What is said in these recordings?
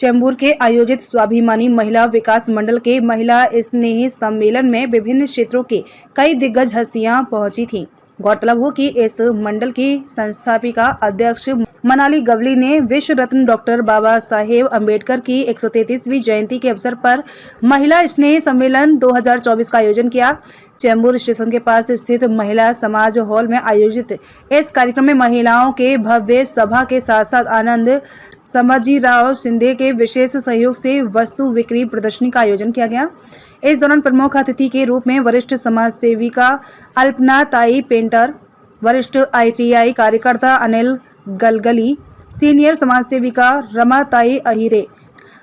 चैम्बूर के आयोजित स्वाभिमानी महिला विकास मंडल के महिला स्नेही सम्मेलन में विभिन्न क्षेत्रों के कई दिग्गज हस्तियां पहुंची थीं। गौरतलब हो कि इस मंडल की संस्थापिका अध्यक्ष मनाली गवली ने विश्व रत्न डॉक्टर बाबा साहेब अम्बेडकर की 133वीं जयंती के अवसर पर महिला स्नेह सम्मेलन 2024 का आयोजन किया। चैम्बूर स्टेशन के पास स्थित महिला समाज हॉल में आयोजित इस कार्यक्रम में महिलाओं के भव्य सभा के साथ साथ आनंद समाजीराव सिंधे के विशेष सहयोग से वस्तु बिक्री प्रदर्शनी का आयोजन किया गया। इस दौरान प्रमुख अतिथि के रूप में वरिष्ठ समाज सेविका अल्पना ताई पेंटर, वरिष्ठ ITI कार्यकर्ता अनिल गलगली, सीनियर समाज सेविका रमा ताई अहिरे,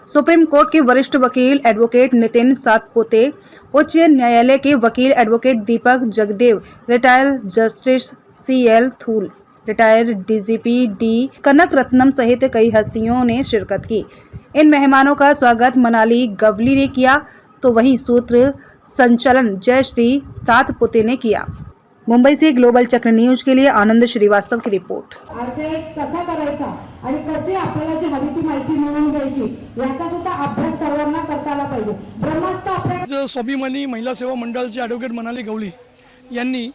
सुप्रीम कोर्ट के वरिष्ठ वकील एडवोकेट नितिन सातपुते, उच्च न्यायालय के वकील advocate Deepak Jagdev, retired justice CL Thul, retired DGP D Kanak Ratnam सहित कई हस्तियों ने शिरकत की। इन मेहमानों का स्वागत मनाली गवली ने किया तो वहीं सूत्र संचालन जयश्री सातपुते ने किया। मुंबई से ग्लोबल चक्र न्यूज के लिए आनंद श्रीवास्तव की रिपोर्ट। कसा करायचा आणि कशी आपल्याला जी हवी ती माहिती मिळवून घ्यायची याचा सुद्धा अभ्यास सर्वांना करता आला पाहिजे। ब्रह्मास्त्र आपल्या स्वाभिमानी महिला सेवा मंडळाचे ॲडव्होकेट मनाली गवली यांनी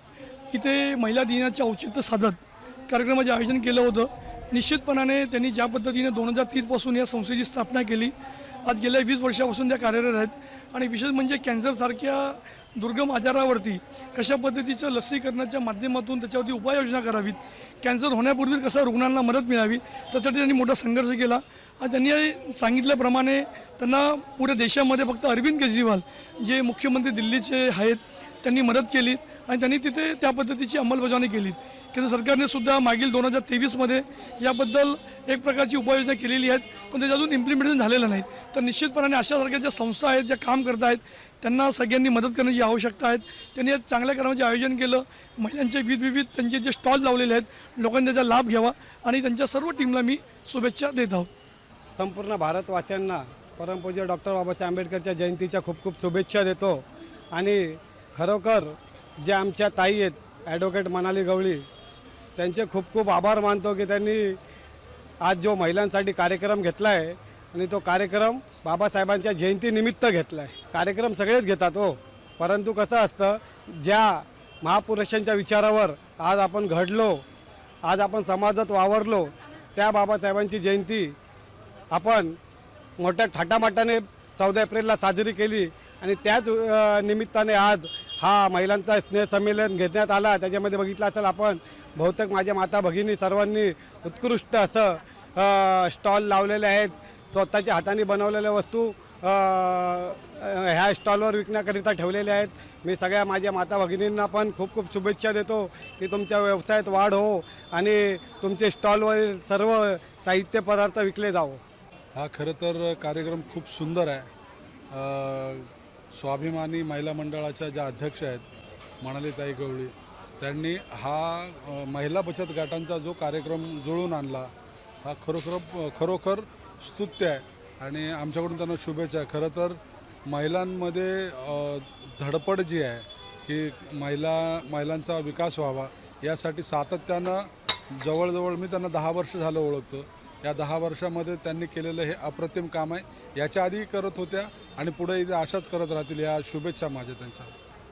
इथे महिला दिनाचे औचित्य साधत कार्यक्रमाचे आयोजन केलं होतं। निश्चितपणाने त्यांनी ज्या पद्धतीने 2030 पासून या संस्थेची स्थापना केली, आज गेल्या 20 वर्षापासून त्या कार्यरत आहेत आणि विशेष म्हणजे कॅन्सरसारख्या दुर्गम आजारावरती कशा पद्धतीचं लसीकरणाच्या माध्यमातून त्याच्यावरती उपाययोजना करावीत, कॅन्सर होण्यापूर्वी कसं रुग्णांना मदत मिळावी, त्यासाठी त्यांनी मोठा संघर्ष केला। आणि त्यांनी सांगितल्याप्रमाणे त्यांना पुऱ्या देशामध्ये फक्त अरविंद केजरीवाल जे मुख्यमंत्री दिल्लीचे आहेत त्यांनी मदत केली आणि त्यांनी तिथे त्या पद्धतीची अंमलबजावणी केली। केंद्र सरकारने सुद्धा मागील 2023 मध्ये याबद्दल एक प्रकारची उपाययोजना केलेली आहेत, पण त्याचं अजून इम्प्लिमेंटेशन झालेलं नाही। तर निश्चितपणाने अशासारख्या ज्या संस्था आहेत ज्या काम करत आहेत त्यांना सगळ्यांनी मदत करण्याची आवश्यकता आहे। त्यांनी एक चांगल्या कामाचे आयोजन केलं, महिलांचे विविध त्यांचे जे स्टॉल लावलेले आहेत लोकांनी त्याचा लाभ घ्यावा आणि त्यांच्या सर्व टीमला मी शुभेच्छा देत आहोत। संपूर्ण भारतवासियांना परमपूज्य डॉक्टर बाबासाहेब आंबेडकरच्या जयंतीच्या खूप खूप शुभेच्छा देतो आणि खरोखर जे आमच्या ताई आहेत ॲडव्होकेट मनाली गवळी त्यांचे खूप खूप आभार मानतो की त्यांनी आज जो महिलांसाठी कार्यक्रम घेतला आहे आणि तो कार्यक्रम बाबासाहेबांच्या जयंतीनिमित्त घेतला आहे। कार्यक्रम सगळेच घेतात हो, परंतु कसं असतं ज्या महापुरुषांच्या विचारावर आज आपण घडलो, आज आपण समाजात वावरलो, त्या बाबासाहेबांची जयंती आपण मोठ्या थाटामाटाने 14 एप्रिलला साजरी केली आणि त्याच निमित्ताने आज हा महिलांचा स्नेहसंमेलन घेण्यात आला। त्याच्यामध्ये बघितलं असेल आपण बहुतेक माझ्या माता भगिनी सर्वांनी उत्कृष्ट असं स्टॉल लावलेले आहेत, स्वतःच्या हाताने बनवलेल्या वस्तू ह्या स्टॉलवर विकण्याकरिता ठेवलेल्या आहेत। मी सगळ्या माझ्या माता भगिनींना पण खूप खूप शुभेच्छा देतो की तुमच्या व्यवसायात वाढ हो आणि तुमचे स्टॉलवर सर्व साहित्य पदार्थ विकले जावो। हा खरं तर कार्यक्रम खूप सुंदर आहे। स्वाभिमानी महिला मंडळाच्या ज्या अध्यक्ष आहेत मनालीताई गवळी त्यांनी हा महिला बचत गटांचा जो कार्यक्रम जुळून आणला हा खरोखर स्तुत्य आहे आणि आमच्याकडून त्यांना शुभेच्छा आहे। खरं तर महिलांमध्ये धडपड जी आहे की महिलांचा विकास व्हावा यासाठी सातत्यानं जवळजवळ मी त्यांना 10 वर्ष झालं ओळखतो। या 10 वर्षामध्ये त्यांनी केलेलं हे अप्रतिम काम आहे। याच्या आधी करत होत्या आणि पुढे अशाच करत राहतील, या शुभेच्छा माझ्या त्यांच्या।